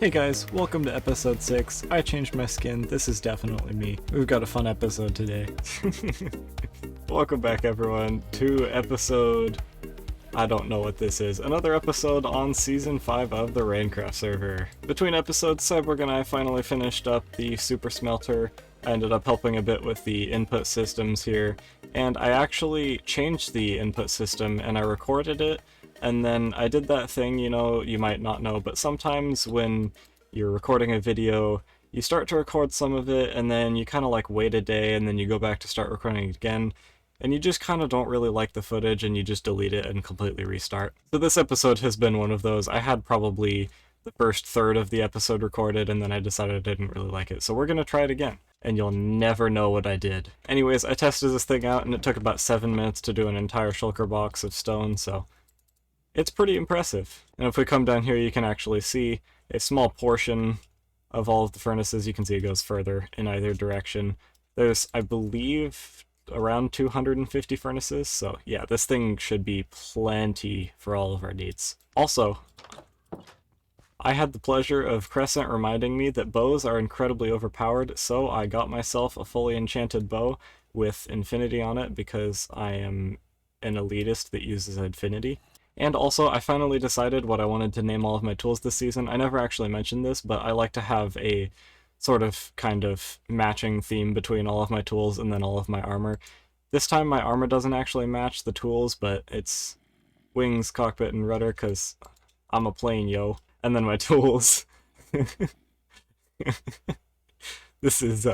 Hey guys, welcome to episode 6. I changed my skin, this is definitely me. We've got a fun episode today. Welcome back everyone to episode... I don't know what this is. Another episode on season 5 of the Raincraft server. Between episodes, Cyborg and I finally finished up the super smelter. I ended up helping a bit with the input systems here, and I actually changed the input system and I recorded it. And then I did that thing, you know, you might not know, but sometimes when you're recording a video, you start to record some of it, and then you kind of like wait a day, and then you go back to start recording it again, and you just kind of don't really like the footage, and you just delete it and completely restart. So this episode has been one of those. I had probably the first third of the episode recorded, and then I decided I didn't really like it, so we're gonna try it again. And you'll never know what I did. Anyways, I tested this thing out, and it took about 7 minutes to do an entire shulker box of stone, so... it's pretty impressive. And if we come down here, you can actually see a small portion of all of the furnaces. You can see it goes further in either direction. There's, I believe, around 250 furnaces, so yeah, this thing should be plenty for all of our needs. Also, I had the pleasure of Crescent reminding me that bows are incredibly overpowered, so I got myself a fully enchanted bow with infinity on it because I am an elitist that uses infinity. And also, I finally decided what I wanted to name all of my tools this season. I never actually mentioned this, but I like to have a sort of kind of matching theme between all of my tools and then all of my armor. This time my armor doesn't actually match the tools, but it's wings, cockpit, and rudder, because I'm a plane, yo. And then my tools. This is,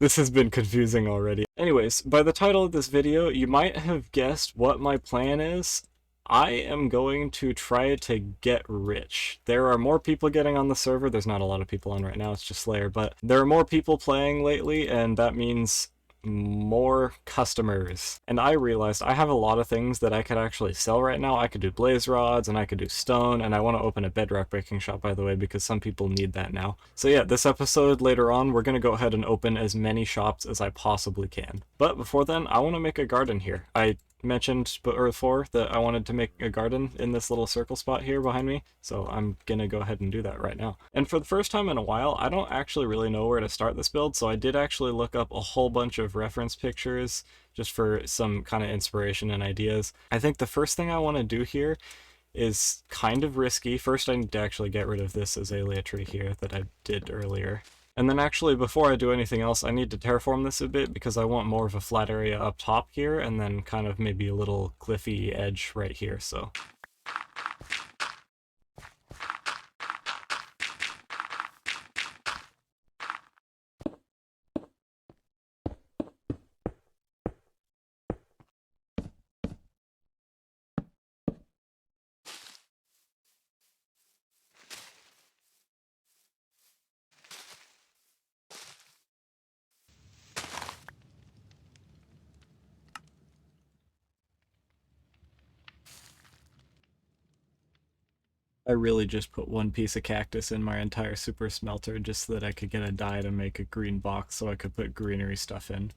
This has been confusing already. Anyways, by the title of this video, you might have guessed what my plan is. I am going to try to get rich. There are more people getting on the server. There's not a lot of people on right now, it's just Slayer, but there are more people playing lately, and that means more customers. And I realized I have a lot of things that I could actually sell right now. I could do blaze rods, and I could do stone, and I want to open a bedrock breaking shop, by the way, because some people need that now. So yeah, this episode later on, we're going to go ahead and open as many shops as I possibly can. But before then, I want to make a garden here. I mentioned before that I wanted to make a garden in this little circle spot here behind me, so I'm gonna go ahead and do that right now. And for the first time in a while, I don't actually really know where to start this build, so I did actually look up a whole bunch of reference pictures just for some kind of inspiration and ideas. I think the first thing I want to do here is kind of risky. First, I need to actually get rid of this azalea tree here that I did earlier. And then actually, before I do anything else, I need to terraform this a bit because I want more of a flat area up top here, and then kind of maybe a little cliffy edge right here, so... I really just put one piece of cactus in my entire super smelter just so that I could get a dye to make a green box so I could put greenery stuff in.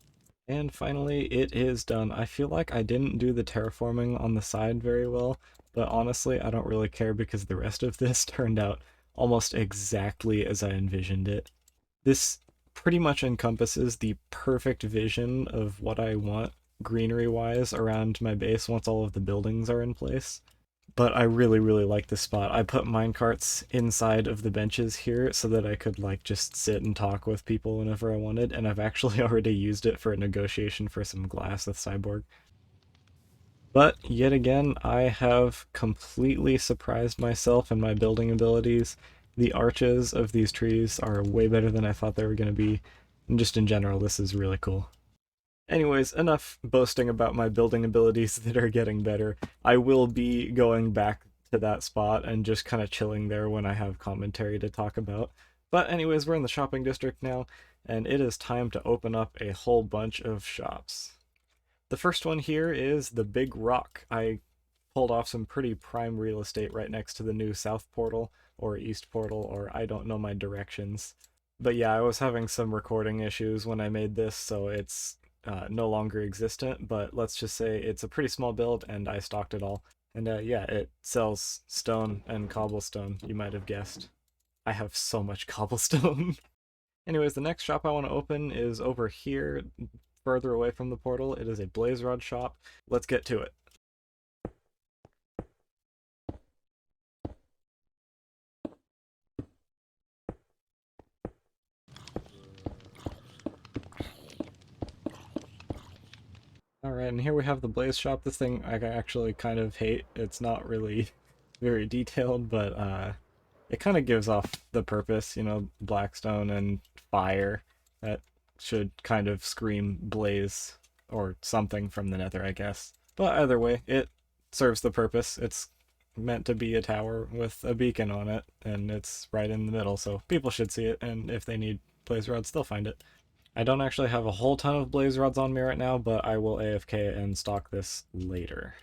And finally, it is done. I feel like I didn't do the terraforming on the side very well, but honestly, I don't really care because the rest of this turned out almost exactly as I envisioned it. This pretty much encompasses the perfect vision of what I want greenery-wise around my base once all of the buildings are in place. But I really, really like this spot. I put minecarts inside of the benches here so that I could like just sit and talk with people whenever I wanted, and I've actually already used it for a negotiation for some glass with Cyborg. But yet again, I have completely surprised myself in my building abilities. The arches of these trees are way better than I thought they were going to be, and just in general, this is really cool. Anyways, enough boasting about my building abilities that are getting better. I will be going back to that spot and just kind of chilling there when I have commentary to talk about. But anyways, we're in the shopping district now, and it is time to open up a whole bunch of shops. The first one here is the Big Rock. I pulled off some pretty prime real estate right next to the new south portal, or east portal, or I don't know my directions. But yeah, I was having some recording issues when I made this, so it's no longer existent, but let's just say it's a pretty small build and I stocked it all. And yeah, it sells stone and cobblestone, you might have guessed. I have so much cobblestone. Anyways, the next shop I want to open is over here, further away from the portal. It is a blaze rod shop. Let's get to it. Alright, and here we have the blaze shop. This thing I actually kind of hate. It's not really very detailed, but it kind of gives off the purpose, you know, blackstone and fire. That should kind of scream blaze or something from the nether, I guess. But either way, it serves the purpose. It's meant to be a tower with a beacon on it, and it's right in the middle, so people should see it, and if they need blaze rods, they'll find it. I don't actually have a whole ton of blaze rods on me right now, but I will AFK and stock this later.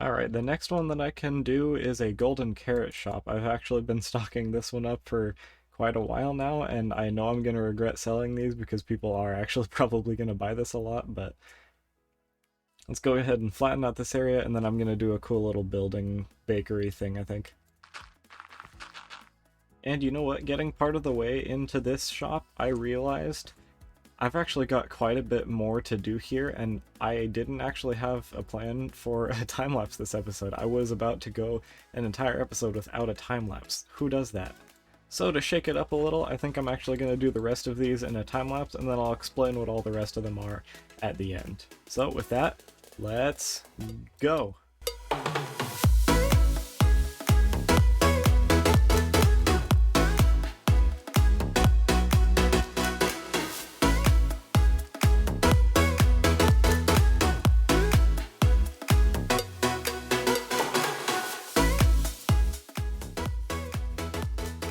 Alright, the next one that I can do is a golden carrot shop. I've actually been stocking this one up for quite a while now, and I know I'm going to regret selling these because people are actually probably going to buy this a lot, but let's go ahead and flatten out this area, and then I'm going to do a cool little building bakery thing, I think. And you know what? Getting part of the way into this shop, I realized I've actually got quite a bit more to do here, and I didn't actually have a plan for a time-lapse this episode. I was about to go an entire episode without a time-lapse. Who does that? So to shake it up a little, I think I'm actually going to do the rest of these in a time-lapse, and then I'll explain what all the rest of them are at the end. So with that, let's go!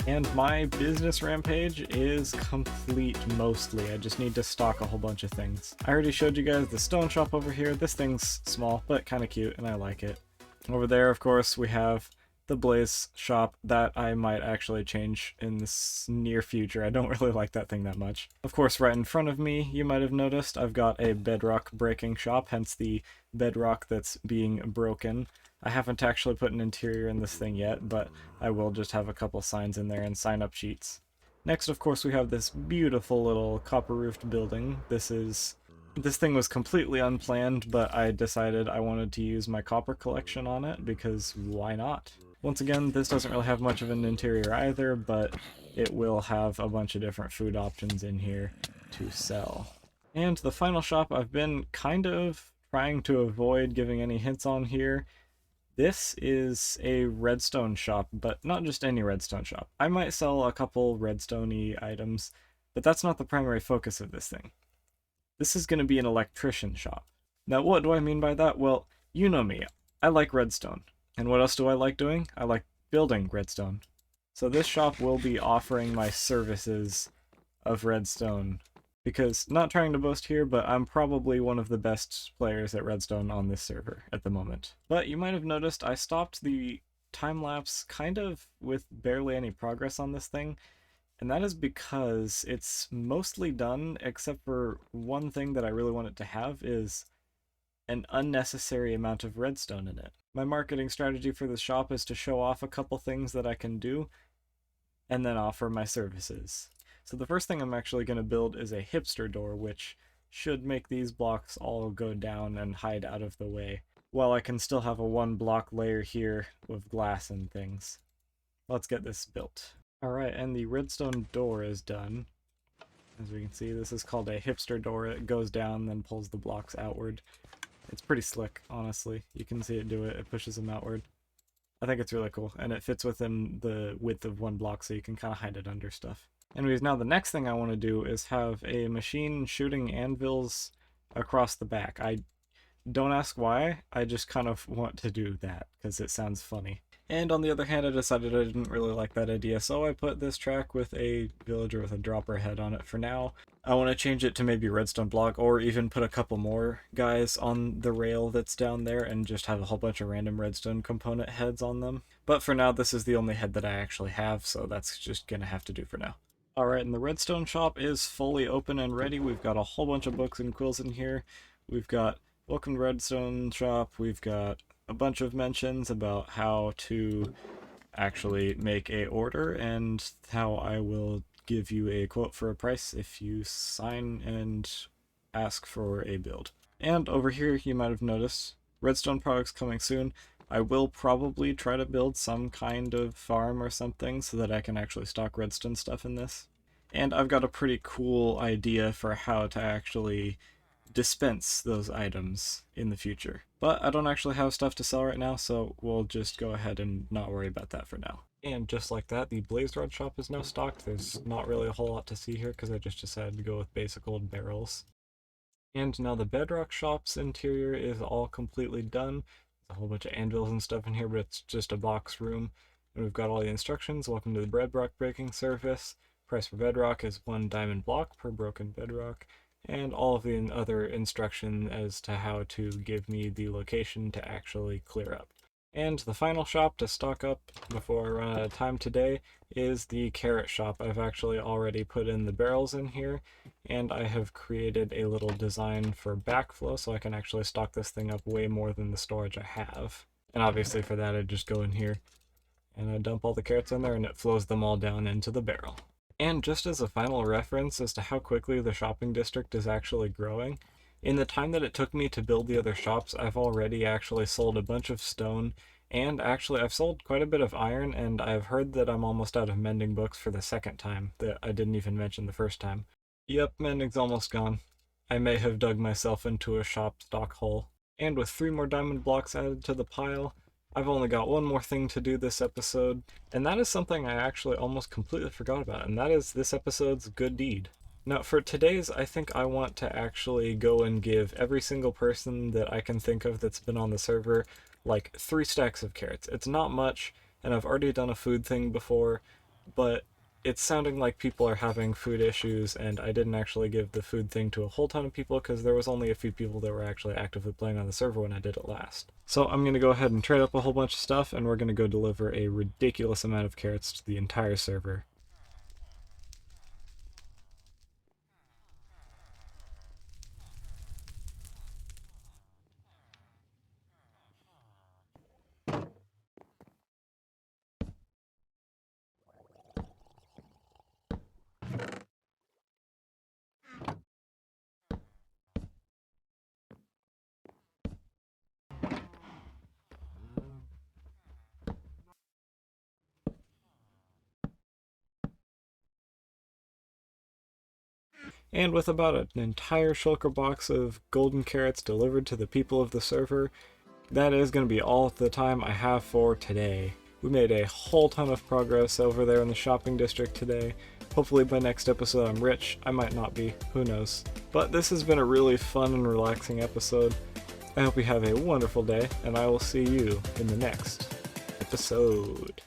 And my business rampage is complete mostly. I just need to stock a whole bunch of things. I already showed you guys the stone shop over here. This thing's small, but kind of cute, and I like it. Over there, of course, we have the blaze shop that I might actually change in this near future. I don't really like that thing that much. Of course, right in front of me, you might have noticed, I've got a bedrock breaking shop, hence the bedrock that's being broken. I haven't actually put an interior in this thing yet, but I will just have a couple signs in there and sign-up sheets. Next, of course, we have this beautiful little copper-roofed building. This thing was completely unplanned, but I decided I wanted to use my copper collection on it, because why not? Once again, this doesn't really have much of an interior either, but it will have a bunch of different food options in here to sell. And the final shop I've been kind of trying to avoid giving any hints on here. This is a redstone shop, but not just any redstone shop. I might sell a couple redstone-y items, but that's not the primary focus of this thing. This is going to be an electrician shop. Now, what do I mean by that? Well, you know me. I like redstone. And what else do I like doing? I like building redstone. So this shop will be offering my services of redstone. Because, not trying to boast here, but I'm probably one of the best players at Redstone on this server at the moment. But you might have noticed I stopped the time-lapse kind of with barely any progress on this thing, and that is because it's mostly done, except for one thing that I really want it to have is an unnecessary amount of redstone in it. My marketing strategy for the shop is to show off a couple things that I can do, and then offer my services. So the first thing I'm actually going to build is a hipster door, which should make these blocks all go down and hide out of the way, while I can still have a 1-block layer here with glass and things. Let's get this built. Alright, and the redstone door is done. As we can see, this is called a hipster door. It goes down, then pulls the blocks outward. It's pretty slick, honestly. You can see it do it. It pushes them outward. I think it's really cool, and it fits within the width of 1 block, so you can kind of hide it under stuff. Anyways, now the next thing I want to do is have a machine shooting anvils across the back. I don't ask why, I just kind of want to do that, because it sounds funny. And on the other hand, I decided I didn't really like that idea, so I put this track with a villager with a dropper head on it for now. I want to change it to maybe redstone block, or even put a couple more guys on the rail that's down there and just have a whole bunch of random redstone component heads on them. But for now, this is the only head that I actually have, so that's just gonna have to do for now. Alright, and the redstone shop is fully open and ready. We've got a whole bunch of books and quills in here. We've got Welcome to Redstone Shop, we've got a bunch of mentions about how to actually make a order and how I will give you a quote for a price if you sign and ask for a build. And over here, you might have noticed redstone products coming soon. I will probably try to build some kind of farm or something so that I can actually stock redstone stuff in this. And I've got a pretty cool idea for how to actually dispense those items in the future. But I don't actually have stuff to sell right now, so we'll just go ahead and not worry about that for now. And just like that, the blaze rod shop is now stocked. There's not really a whole lot to see here because I just decided to go with basic old barrels. And now the Bedrock shop's interior is all completely done. There's a whole bunch of anvils and stuff in here, but it's just a box room. And we've got all the instructions. Welcome to the Bedrock breaking service. Price for bedrock is 1 diamond block per broken bedrock. And all of the other instruction as to how to give me the location to actually clear up. And the final shop to stock up before I run out of time today is the carrot shop. I've actually already put in the barrels in here, and I have created a little design for backflow so I can actually stock this thing up way more than the storage I have. And obviously for that I just go in here and I dump all the carrots in there and it flows them all down into the barrel. And just as a final reference as to how quickly the shopping district is actually growing, in the time that it took me to build the other shops, I've already actually sold a bunch of stone, and actually I've sold quite a bit of iron, and I've heard that I'm almost out of mending books for the second time, that I didn't even mention the first time. Yep, mending's almost gone. I may have dug myself into a shop stock hole. And with 3 more diamond blocks added to the pile, I've only got one more thing to do this episode, and that is something I actually almost completely forgot about, and that is this episode's good deed. Now, for today's, I think I want to actually go and give every single person that I can think of that's been on the server, like 3 stacks of carrots. It's not much, and I've already done a food thing before, but it's sounding like people are having food issues, and I didn't actually give the food thing to a whole ton of people because there was only a few people that were actually actively playing on the server when I did it last. So I'm going to go ahead and trade up a whole bunch of stuff, and we're going to go deliver a ridiculous amount of carrots to the entire server. And with about an entire shulker box of golden carrots delivered to the people of the server, that is going to be all the time I have for today. We made a whole ton of progress over there in the shopping district today. Hopefully by next episode I'm rich. I might not be, who knows. But this has been a really fun and relaxing episode. I hope you have a wonderful day, and I will see you in the next episode.